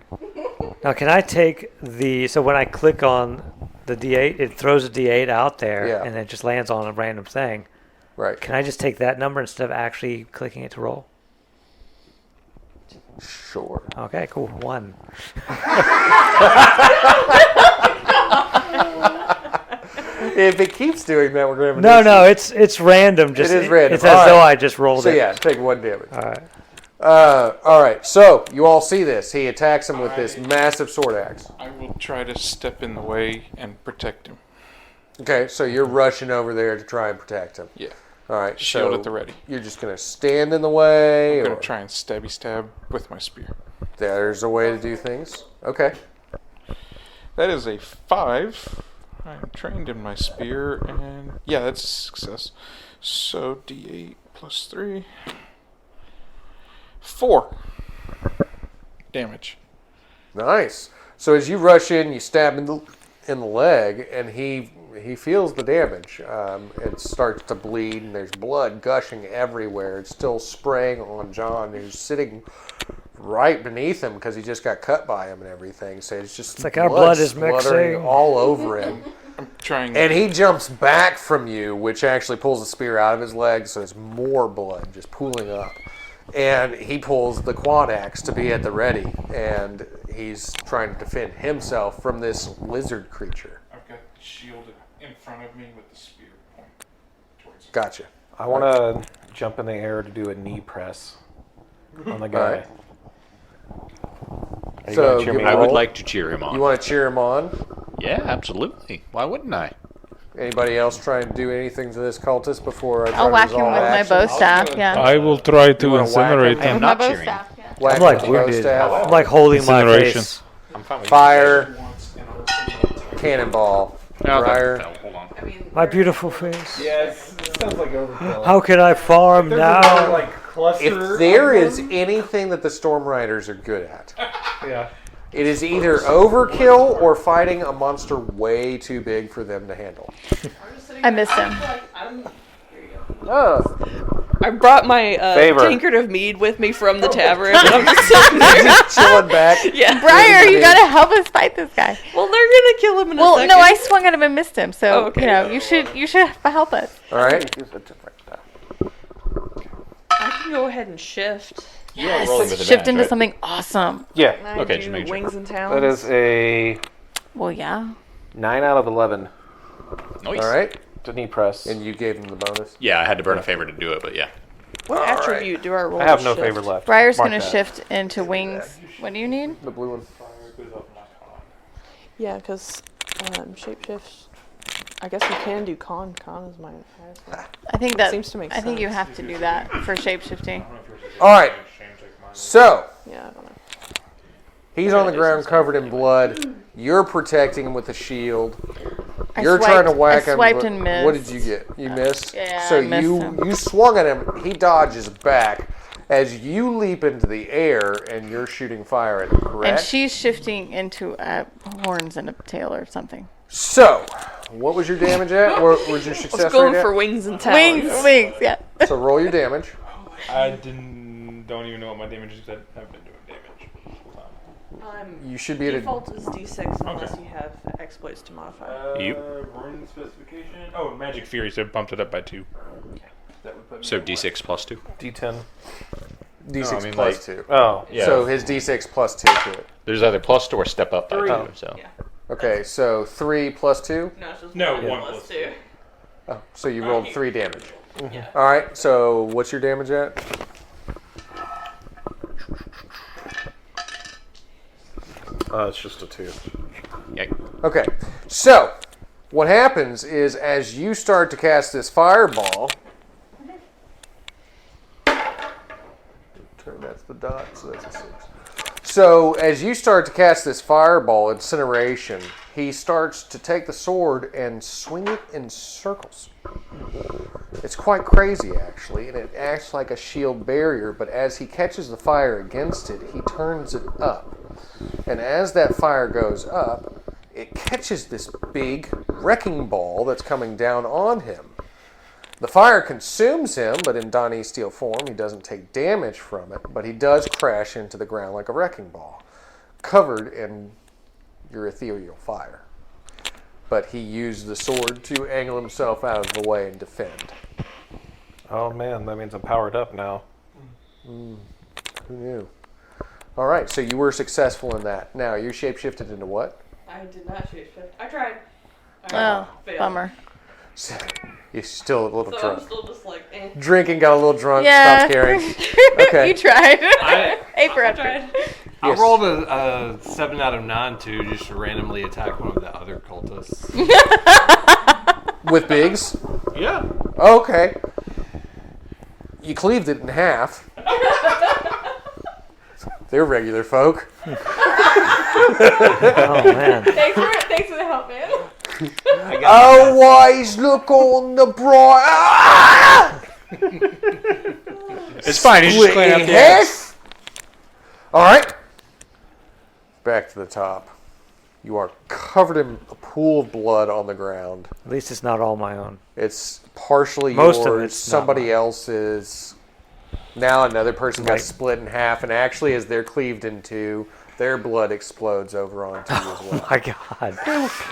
S10: Now, can I take the? So when I click on the D8, it throws a D8 out there,
S1: Yeah.
S10: and it just lands on a random thing.
S1: Right.
S10: Can I just take that number instead of actually clicking it to roll?
S1: Sure.
S10: Okay, cool. 1.
S1: If it keeps doing that, we're going to have an
S10: No,
S1: issue.
S10: no, it's random. Just
S1: is random.
S10: It's as
S1: All
S10: though
S1: right.
S10: I just rolled
S1: So
S10: it.
S1: yeah, take 1 damage.
S10: All right.
S1: All right, so you all see this. He attacks him with this massive sword axe.
S2: I will try to step in the way and protect him.
S1: Okay, so you're rushing over there to try and protect him.
S2: Yeah.
S1: All right,
S2: Shield
S1: so
S2: at the ready.
S1: you're just going to stand in the way?
S2: I'm going
S1: or-
S2: to try and stabby stab with my spear.
S1: There's a way to do things. Okay.
S2: That is a 5. I'm trained in my spear, and yeah, that's a success. So D8 plus 3. 4 damage.
S1: Nice. So as you rush in, you stab in the leg, and he feels the damage. It starts to bleed, and there's blood gushing everywhere. It's still spraying on John, who's sitting right beneath him because he just got cut by him and everything. So it's just
S10: like our blood is
S1: spluttering
S10: mixing.
S1: all over him.
S2: I'm trying.
S1: And he jumps back from you, which actually pulls the spear out of his leg, so there's more blood just pooling up. And he pulls the quad axe to be at the ready, and he's trying to defend himself from this lizard creature.
S2: I've got the shield in front of me with the spear point towards him.
S1: Gotcha.
S7: I want to jump in the air to do a knee press on the guy.
S1: Alright.
S7: Are you
S1: So,
S7: gonna cheer
S1: give
S7: me
S1: me
S3: I
S1: a
S3: would
S1: roll.
S3: like to cheer him on.
S1: You want to cheer him on?
S3: Yeah, absolutely. Why wouldn't I?
S1: Anybody else try and do anything to this cultist before I try
S5: I'll
S1: to
S5: whack him
S1: resolve
S5: with my
S1: action?
S5: bow staff, yeah.
S2: I will try to
S1: You wanna whack him?
S2: incinerate
S3: I am
S5: With
S2: him.
S5: my
S3: not
S5: bow
S3: cheering.
S5: staff, yeah.
S1: Whack
S10: I'm
S1: him
S10: like
S1: with the bow
S10: wounded.
S1: staff.
S10: I'm like holding my
S2: Incineration.
S10: face.
S3: I'm fine with
S1: Fire, cannonball,
S3: No, that
S1: Briar.
S3: fell. Hold on.
S10: My beautiful face.
S9: Yes, it sounds like overkill.
S10: How can I farm
S9: There's
S10: now?
S9: another, like, cluster
S1: If there
S9: of
S1: is
S9: them.
S1: anything that the Storm Riders are good at,
S9: Yeah.
S1: it is either overkill or fighting a monster way too big for them to handle.
S5: I missed him.
S1: Oh,
S4: I brought my
S7: Favor.
S4: tankard of mead with me from the tavern. And I'm just sitting there.
S1: chilling back.
S4: Yeah.
S5: Briar, you gotta help us fight this guy.
S4: Well, they're gonna kill him in a
S5: Well,
S4: second.
S5: no, I swung at him and missed him, so
S4: Oh, okay.
S5: you know you should help us.
S1: All right.
S4: I can go ahead and shift.
S3: You are rolling with
S5: Shift
S3: advantage,
S5: into
S3: right?
S5: something awesome.
S7: Yeah,
S4: I
S3: Okay,
S4: do
S3: just making sure.
S4: wings and talons.
S7: that is a
S5: Well, yeah.
S7: 9 out of 11.
S3: Nice.
S1: All right.
S7: To knee press.
S1: And you gave him the bonus?
S3: Yeah, I had to burn a favor to do it, but yeah.
S4: What attribute do I roll?
S7: I have
S4: to
S7: no
S4: shift?
S7: favor left.
S5: Briar's
S7: Mark
S5: going to
S7: that.
S5: shift into wings. What do you need?
S1: The blue one.
S4: Yeah, because shapeshift. I guess you can do con. Con is my highest one.
S5: I think that
S4: Seems to make
S5: I think you
S4: sense.
S5: have to do that for shapeshifting.
S1: All right. So
S4: Yeah, I don't know.
S1: he's on the ground covered in blood. You're protecting him with a shield.
S5: I
S1: You're trying to whack him.
S5: swiped
S1: but
S5: and missed.
S1: What did you get? You missed?
S5: Yeah,
S1: So
S5: I missed him.
S1: you swung at him. He dodges back as you leap into the air and you're shooting fire at him, correct?
S5: And she's shifting into horns and a tail or something.
S1: So, what was your damage at? What was your
S4: I
S1: success
S4: was going
S1: rate
S4: for
S1: at?
S4: wings and talons.
S5: Wings, yeah.
S1: So roll your damage.
S8: I don't even know what my damage is. I've been doing damage.
S1: You should be at a...
S4: Default is D6 unless you have exploits to modify.
S8: Rune specification. Oh, Magic Fury, so bumped it up by 2.
S3: So D6 plus 2.
S7: D10.
S1: D6
S3: No, I mean,
S1: plus
S3: like-
S1: 2.
S7: Oh.
S3: Yeah.
S1: So his D6 plus 2 to it.
S3: There's either plus 2 or step up by 2. So
S1: Okay, so 3 plus 2?
S4: No, it's just
S8: No,
S4: 1
S8: 1
S4: plus
S8: plus
S4: 2.
S1: Oh, so you rolled 3 damage.
S4: Yeah.
S1: All right, so what's your damage at?
S7: It's just a 2.
S3: Yeah.
S1: Okay, so what happens is as you start to cast this fireball, that's the dot, so that's a 6. So as you start to cast this fireball, incineration, he starts to take the sword and swing it in circles. It's quite crazy, actually, and it acts like a shield barrier, but as he catches the fire against it, he turns it up. And as that fire goes up, it catches this big wrecking ball that's coming down on him. The fire consumes him, but in Donnie's steel form, he doesn't take damage from it, but he does crash into the ground like a wrecking ball, covered in your ethereal fire. But he used the sword to angle himself out of the way and defend.
S7: Oh man, that means I'm powered up now.
S1: Who knew? All right, so you were successful in that. Now, you shapeshifted into what?
S4: I did not shapeshift. I tried.
S5: Oh, bummer.
S1: You're still a little
S4: So I'm
S1: drunk.
S4: still just like, eh.
S1: Drinking, got a little drunk,
S5: Yeah.
S1: stopped caring. Okay.
S5: You tried.
S9: I
S5: April
S4: I
S5: after.
S4: tried.
S9: I
S1: Yes.
S9: rolled a 7 out of 9 to just randomly attack one of the other cultists.
S1: With Biggs?
S9: Yeah.
S1: Oh, okay. You cleaved it in half. They're regular folk.
S10: Oh man.
S4: Thanks for the help, man.
S1: Always look on the bright. Ah!
S3: It's fine. He's just
S1: Split
S3: cleaning
S1: in
S3: up the ass.
S1: half. All right. Back to the top. You are covered in a pool of blood on the ground.
S10: At least it's not all my own.
S1: It's partially
S10: Most of
S1: yours,
S10: it's not
S1: somebody
S10: mine.
S1: else's. Now another person got
S10: Right.
S1: split in half, and actually, as they're cleaved in two, their blood explodes over onto you as well.
S10: My God.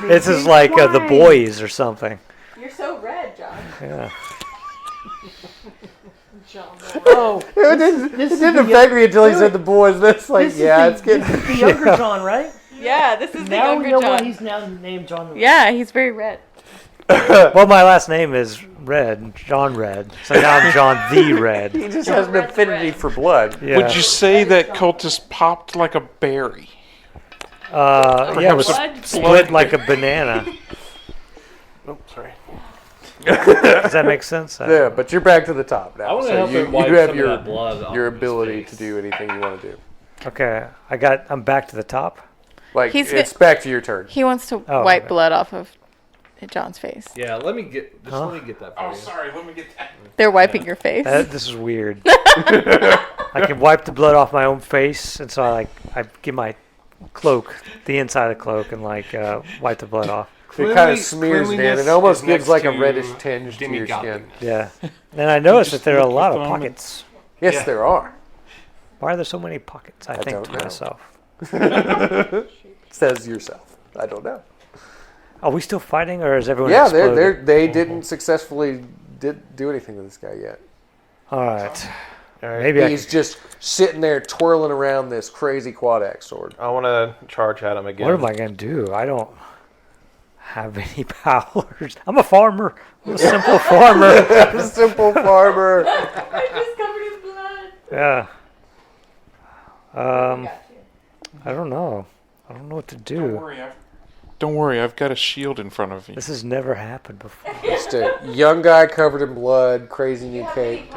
S10: This is like The Boys or something.
S4: You're so red, John.
S10: Yeah.
S4: John.
S6: Oh,
S1: It didn't
S6: this is
S1: affect
S6: the,
S1: me until he said the boys. That's like,
S6: this
S1: yeah,
S6: is
S1: it's
S6: the,
S1: getting.
S6: this is the younger John, right?
S4: Yeah, this is the
S6: Now we
S4: younger
S6: know
S4: John.
S6: why he's now named John.
S5: Yeah, he's very red.
S10: Well, my last name is Red, John Red. So now I'm John the Red.
S1: He just has an affinity for blood.
S10: Yeah.
S2: Would you say that cultist popped like a berry?
S10: Yeah, it was
S4: Blood?
S10: split like a banana.
S7: Oh, sorry.
S10: Does that make sense?
S1: Yeah, but you're back to the top
S9: I
S1: now.
S9: want to
S1: So
S9: help
S1: you
S9: him wipe
S1: have
S9: some of that blood off
S1: your
S9: of his
S1: ability
S9: face.
S1: to do anything you want to do.
S10: Okay, I'm back to the top.
S1: Like,
S5: He's
S1: it's back to your turn.
S5: He wants to
S10: Oh,
S5: wipe
S10: okay.
S5: blood off of John's face.
S9: Yeah, let me get let me get that for
S2: Oh,
S9: you.
S2: sorry. Let me get that.
S5: They're wiping your face.
S10: This is weird. I can wipe the blood off my own face, and so I give my cloak, the inside of the cloak, and wipe the blood off.
S1: It kind of smears it in. It almost gives like a reddish tinge to your skin.
S10: Yeah. And I noticed that there are a lot of pockets.
S1: Yes,
S9: Yeah.
S1: there are.
S10: Why are there so many pockets? I think
S1: don't
S10: to
S1: know.
S10: myself.
S1: Says yourself. I don't know.
S10: Are we still fighting, or is everyone
S1: Yeah,
S10: exploded?
S1: they didn't successfully do anything to this guy yet.
S10: All right. Maybe
S1: He's just sitting there twirling around this crazy quad axe sword.
S7: I want to charge at him again.
S10: What am I going to do? I don't... have any powers. I'm a farmer. I'm a simple farmer.
S1: A simple farmer.
S5: I just covered in blood.
S10: Yeah. I don't know. I don't know what to do.
S2: Don't worry, I've got a shield in front of me.
S10: This has never happened before.
S1: Just a young guy covered in blood, crazy new cape,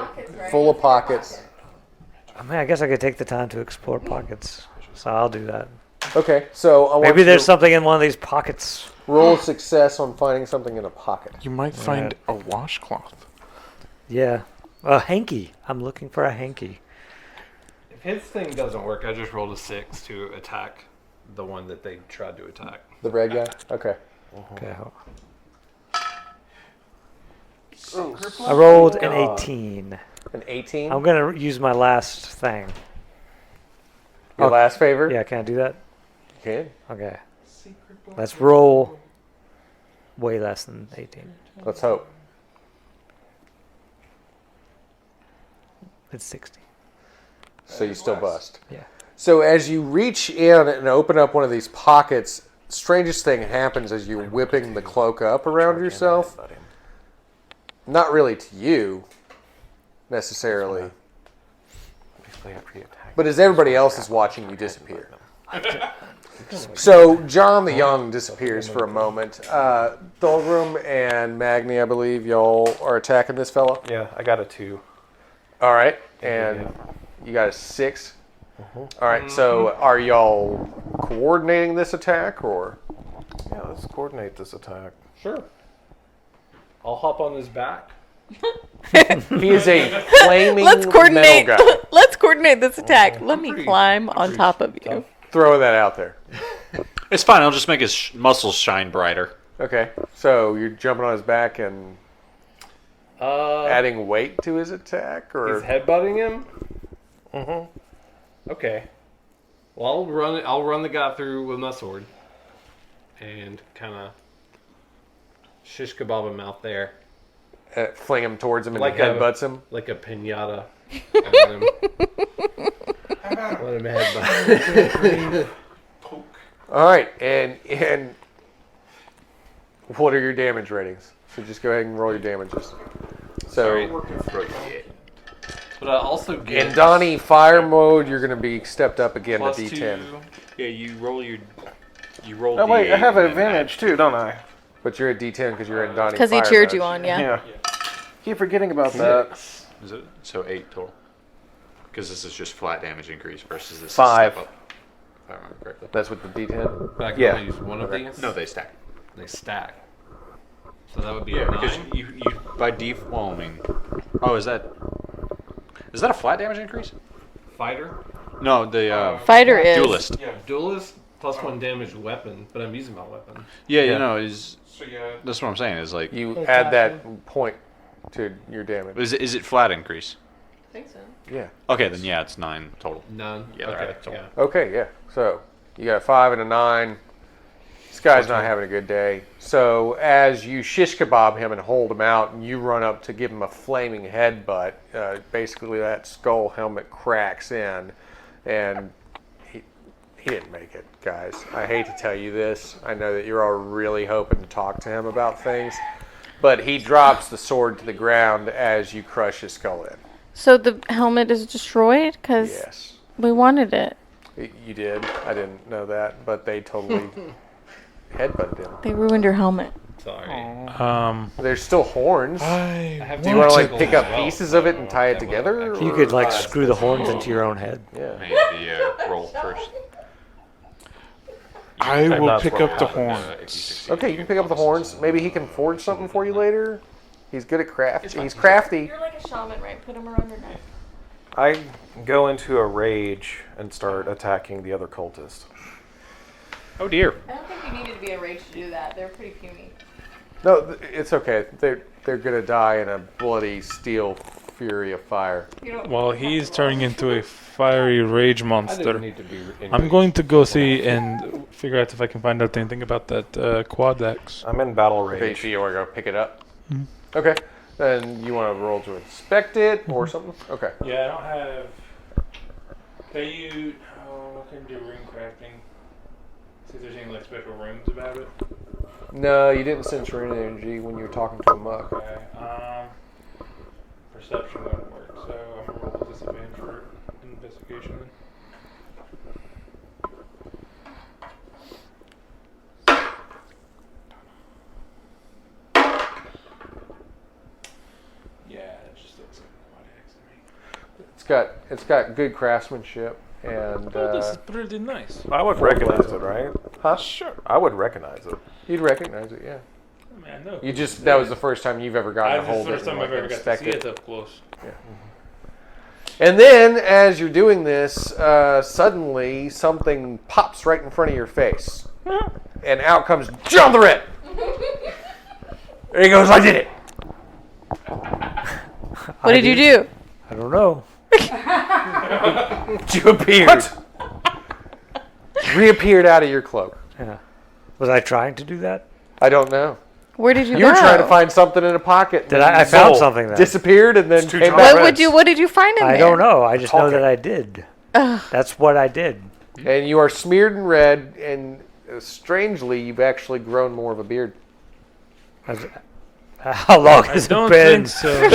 S1: full of pockets.
S10: I mean, I guess I could take the time to explore pockets. So I'll do that.
S1: Okay, so I want
S10: Maybe
S1: you
S10: there's
S1: to
S10: something in one of these pockets.
S1: roll success on finding something in a pocket.
S2: You might find a washcloth.
S10: Yeah. A hanky. I'm looking for a hanky.
S9: If his thing doesn't work, I just rolled a 6 to attack the one that they tried to attack.
S1: The red guy? Okay.
S10: Okay. I rolled an 18.
S1: An 18?
S10: I'm going to use my last thing.
S1: Your last favor?
S10: Yeah, can I do that?
S1: You can.
S10: Okay. Let's roll way less than 18.
S1: Let's hope.
S10: It's 60.
S1: So you still bust.
S10: Yeah.
S1: So as you reach in and open up one of these pockets, strangest thing happens as you're whipping the cloak up around yourself. Not really to you, necessarily. But as everybody else is watching you disappear. So John the Young disappears for a moment. Thulgrim and Magni, I believe, y'all are attacking this fella.
S7: Yeah, I got a 2.
S1: All right, and you got a 6. All right, so are y'all coordinating this attack, or?
S7: Yeah, let's coordinate this attack.
S9: Sure. I'll hop on his back.
S1: He is a flaming
S5: Let's coordinate.
S1: metal guy.
S5: Let's coordinate this attack. Let me climb on top of you.
S1: Throw that out there.
S3: It's fine. I'll just make his muscles shine brighter.
S1: Okay, so you're jumping on his back and adding weight to his attack, or
S9: He's headbutting him? Mm-hmm. Okay. Well, I'll run the guy through with my sword. And kind of shish kebab him out there.
S1: Fling him towards him and
S9: Like
S1: headbutts him?
S9: Like a pinata. Let him headbutt.
S1: All right, and what are your damage ratings? So just go ahead and roll your damages. So
S9: But I also get...
S1: in Donnie fire mode, you're going to be stepped up again to D10.
S3: +2. Yeah, you roll your... You roll
S7: Oh, wait,
S3: D8
S7: I have an
S3: and then
S7: advantage too, don't I?
S1: But you're at D10 because you're in Donnie
S5: Because he
S1: fire
S5: cheered
S1: mode.
S5: you on, yeah.
S7: Keep forgetting about that.
S3: Is it? So 8 total. Because this is just flat damage increase versus this
S7: 5.
S3: Is step up. If I remember correctly.
S1: That's with the D10?
S9: But I can
S7: Yeah.
S9: only use one of these?
S3: No, they stack.
S9: They stack. So that would be
S3: Yeah,
S9: a
S3: because
S9: 9?
S3: you by default. Well, I mean, oh, is that a flat damage increase?
S9: Fighter?
S3: No, the
S5: Fighter is.
S3: duelist.
S9: Yeah, duelist plus 1 damaged weapon, but I'm using my weapon.
S3: Yeah,
S7: Yeah.
S3: you know, is that's what I'm saying. Is like,
S1: You add that point to your damage.
S3: is it flat increase?
S5: I think so.
S1: Yeah.
S3: Okay, then yeah, it's 9 total.
S9: None.
S3: Yeah, they're
S9: okay.
S3: at total.
S9: Yeah.
S1: Okay, yeah. So you got a 5 and a 9. This guy's not having a good day. So as you shish kebab him and hold him out, and you run up to give him a flaming headbutt, basically that skull helmet cracks in, and he didn't make it, guys. I hate to tell you this. I know that you're all really hoping to talk to him about things, but he drops the sword to the ground as you crush his skull in.
S5: So the helmet is destroyed? Because
S1: Yes.
S5: we wanted it.
S1: You did. I didn't know that, but they totally headbutted him.
S5: They ruined your helmet.
S9: Sorry.
S1: There's still horns.
S9: I have
S1: Do you want to like
S9: to
S1: pick up pieces of it and tie it together?
S10: You
S1: or-
S10: could like screw the horns into your own head.
S1: Yeah.
S3: Made the roll first.
S2: I will
S7: not
S2: pick
S7: what
S2: up the
S7: happened.
S2: horns.
S1: Okay, you can pick up the horns. Maybe he can forge something for you later. He's good at craft. He's crafty.
S5: You're like a shaman, right? Put him around your neck.
S7: I go into a rage and start attacking the other cultist.
S3: Oh dear.
S5: I don't think you needed to be a rage to do that. They're pretty puny.
S1: No, it's okay. They're gonna die in a bloody steel fury of fire.
S8: Well, he's turning into a fiery rage
S9: I
S8: monster.
S9: didn't need to be
S8: I'm going to go see and figure out if I can find out anything about that quad axe.
S7: I'm in battle
S1: Okay,
S7: rage.
S1: so you want to go pick it up? Okay. Then you want to roll to inspect it or something? Okay.
S8: Yeah, I don't have. Can you? Oh, I can do rune crafting. See if there's any like special runes about it.
S1: No, you didn't sense rune energy when you were talking to a muck.
S8: Okay. Perception wouldn't work, so I'm gonna roll a disadvantage for investigation then. Yeah, it just looks like what X to me.
S1: It's got good craftsmanship and
S8: Oh, this is pretty nice.
S7: I would recognize it, right?
S1: huh?
S8: Sure.
S7: I would recognize it.
S1: You'd recognize it, yeah.
S8: I mean, I know.
S1: You just that was the first time you've ever gotten to
S8: That's the
S1: hold it
S8: first
S1: and
S8: time I've
S1: like,
S8: ever got to
S1: inspect
S8: see
S1: it.
S8: it up close.
S1: And then, as you're doing this, suddenly something pops right in front of your face. And out comes John the Red! There he goes, I did it!
S5: What did you do?
S10: I don't know.
S1: You appeared. Reappeared out of your cloak.
S10: Yeah. Was I trying to do that?
S1: I don't know.
S5: Where did you
S1: You
S5: go?
S1: were trying to find something in a pocket.
S10: Did I found something then.
S1: Disappeared and then
S7: It's 2
S1: came
S7: John
S1: back.
S7: Reds.
S5: What did you find in there?
S10: I don't know. I just know
S7: Talking.
S10: that I did. That's what I did.
S1: And you are smeared in red, and strangely, you've actually grown more of a beard.
S10: How long
S8: I
S10: has it
S8: don't
S10: been?
S8: think so.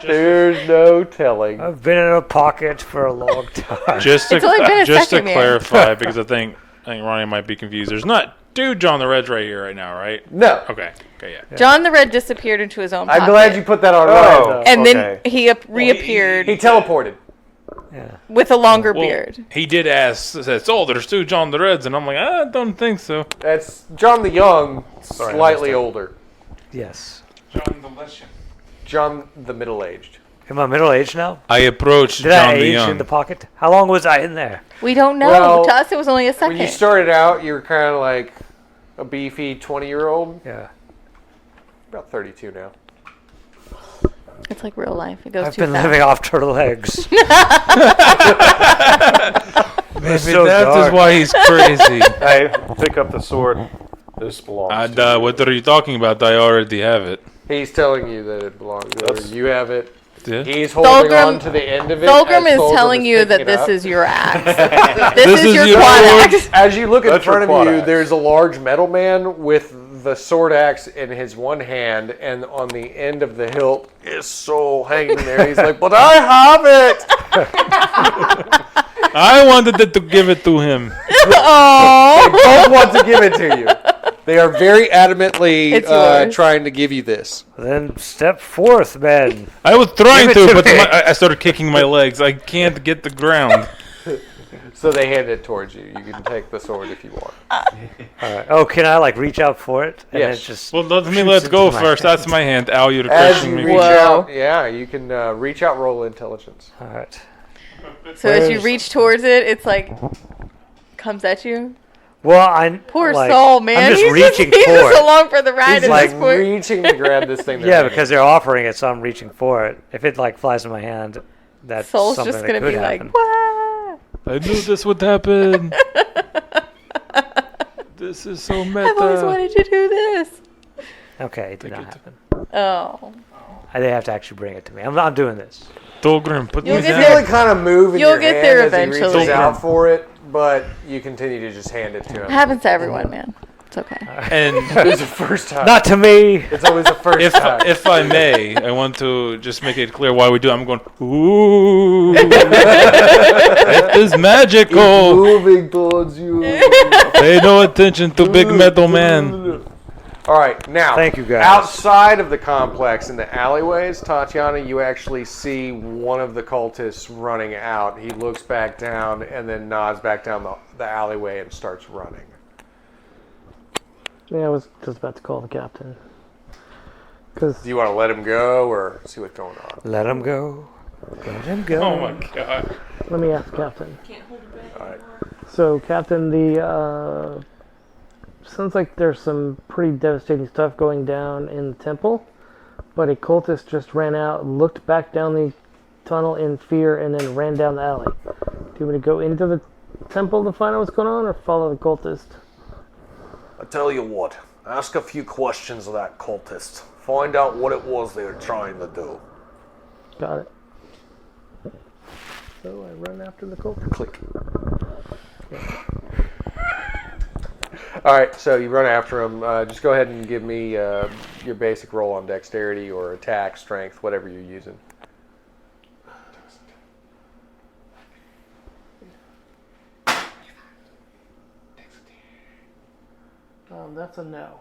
S1: There's no telling.
S10: I've been in a pocket for a long time.
S8: Just
S5: It's only been a
S8: just to
S5: second, man.
S8: clarify, because I think Ronnie might be confused. There's not two John the Reds right here right now, right?
S1: No.
S8: Okay. Okay. Yeah.
S5: John the Red disappeared into his own pocket.
S1: I'm glad you put that on Ryan, though.
S5: And
S7: Okay.
S5: then he reappeared
S1: He teleported.
S10: Yeah.
S5: with a longer
S8: Well,
S5: beard.
S8: he did ask, says, "Oh, there's two John the Reds," and I'm like, I don't think so.
S1: That's John the Young,
S7: Sorry, I
S1: slightly
S7: missed it.
S1: older.
S10: Yes.
S8: John the Legend.
S1: John the middle-aged.
S10: Am I middle aged now?
S8: I approached
S10: Did I
S8: John the
S10: age
S8: Young.
S10: in the pocket? How long was I in there?
S5: We don't know.
S1: Well,
S5: To us, it was only a second.
S1: When you started out, you were kind of like a beefy 20-year-old.
S10: Yeah.
S1: About 32 now.
S5: It's like real life. It goes
S10: I've
S5: too
S10: been
S5: fast.
S10: living off turtle eggs.
S8: Maybe
S10: so
S8: that is
S10: dark.
S8: why he's crazy.
S7: Hey, pick up the sword. This belongs
S8: And
S7: to you.
S8: what are you talking about? I already have it.
S1: He's telling you that it belongs to
S7: That's-
S1: you. You have it.
S8: Yeah.
S1: He's holding
S5: Thulgrim-
S1: on to the end of it.
S5: Thulgrim
S1: as
S5: is
S1: Thulgrim
S5: telling you
S1: picking
S5: that
S1: it
S5: this
S1: up.
S5: is your axe. this
S8: is
S5: is your
S8: your
S5: quad
S8: sword.
S5: axe.
S1: As you look in
S7: That's your
S1: front of
S7: quad
S1: you,
S7: axe.
S1: there's a large metal man with the sword axe in his one hand, and on the end of the hilt is so hanging there. He's like, "But I have it."
S8: I wanted to give it to him.
S5: Oh.
S1: They both want to give it to you. They are very adamantly
S5: It's yours.
S1: trying to give you this.
S10: Then step forth, man.
S8: I was trying
S10: Give it
S8: to,
S10: to
S8: but
S10: me.
S8: I started kicking my legs. I can't get the ground.
S1: So they hand it towards you. You can take the sword if you want.
S10: All right. Oh, can I like reach out for it? And
S1: Yes.
S10: then just
S8: Well, let's
S10: shoots
S8: go
S10: into my
S8: first.
S10: hand.
S8: That's my hand. Al, you're
S1: As
S8: pushing
S1: you
S8: me.
S1: reach
S5: Whoa.
S1: out, yeah, you can reach out, roll intelligence.
S10: All right.
S5: So as you
S10: Where's-
S5: reach towards it, it's like comes at you.
S10: Well, I
S5: Poor
S10: like,
S5: soul, man.
S10: I'm just
S5: he's
S10: reaching
S5: he's
S10: for
S5: just
S10: it.
S5: along for the ride
S1: He's
S5: at
S1: like
S5: this point.
S1: reaching to grab this thing.
S10: Yeah, because they're offering it, so I'm reaching for it. If it like flies in my hand, that's
S5: Soul's
S10: something
S5: just
S10: that
S5: gonna
S10: could
S5: be
S10: happen.
S5: like, "Wah!"
S8: I knew this would happen. This is so meta.
S5: I've always wanted to do this.
S10: Okay, it did
S8: Take
S10: not
S8: it.
S10: happen.
S5: Oh.
S10: They have to actually bring it to me. I'm doing this.
S8: Thulgrim, put
S5: You'll
S8: me
S5: get
S1: You
S8: down.
S1: feel it kind of move in
S5: You'll
S1: your
S5: get
S1: hand
S5: there
S1: as he
S5: eventually.
S1: reaches out for it, but you continue to just hand it to
S5: It
S1: him.
S5: happens to everyone, man. It's okay.
S8: And
S1: It's the first time.
S10: Not to me.
S1: It's always the first time.
S8: if I may, I want to just make it clear why we do. I'm going. Ooh, it is magical.
S1: Moving towards you.
S8: Pay no attention to big metal man.
S1: All right, now.
S10: Thank you, guys.
S1: Outside of the complex in the alleyways, Tatiana, you actually see one of the cultists running out. He looks back down and then nods back down the alleyway and starts running.
S6: Yeah, I was just about to call the captain. Because
S1: Do you want to let him go or see what's going on?
S10: Let him go. Let him go.
S8: Oh my god.
S6: let me ask Captain.
S1: All right.
S6: So, Captain, the sounds like there's some pretty devastating stuff going down in the temple, but a cultist just ran out, looked back down the tunnel in fear, and then ran down the alley. Do you want me to go into the temple to find out what's going on, or follow the cultist?
S11: I tell you what, ask a few questions of that cultist. Find out what it was they were trying to do.
S6: Got it. So I run after the cultist.
S1: Click. All right, so you run after him. Just go ahead and give me your basic roll on dexterity or attack, strength, whatever you're using.
S6: That's a no.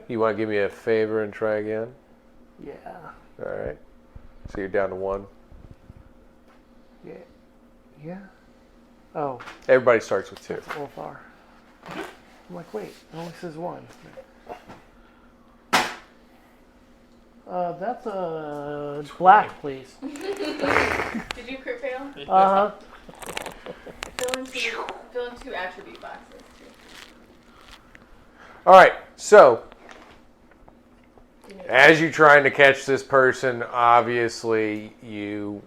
S1: You want to give me a favor and try again?
S6: Yeah.
S1: All right. So you're down to 1.
S6: Yeah. Yeah. Oh,
S1: Everybody starts with 2.
S6: that's a little far. I'm like, wait, it only says 1. That's a black, please.
S5: Did you crit fail?
S6: Uh huh.
S5: Fill in 2 attribute boxes.
S1: All right, so as you're trying to catch this person, obviously you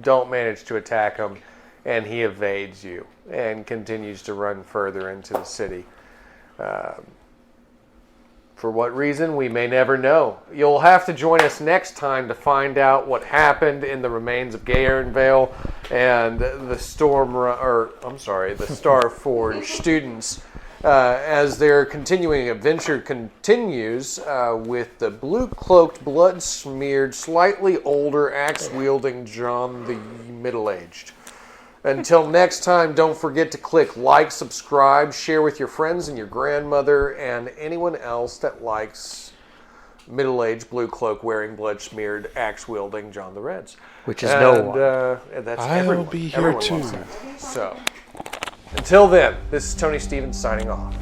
S1: don't manage to attack him, and he evades you and continues to run further into the city. For what reason, we may never know. You'll have to join us next time to find out what happened in the remains of Garenvale and the the Starforge students as their continuing adventure continues with the blue-cloaked, blood-smeared, slightly older, axe-wielding John the Middle-Aged. Until next time, don't forget to click like, subscribe, share with your friends and your grandmother and anyone else that likes middle-aged, blue cloak wearing, blood-smeared, axe-wielding John the Reds.
S10: Which is no one.
S1: And that's
S2: I'll
S1: everyone.
S2: be here
S1: Everyone
S2: too.
S1: loves that. So, until then, this is Tony Stevens signing off.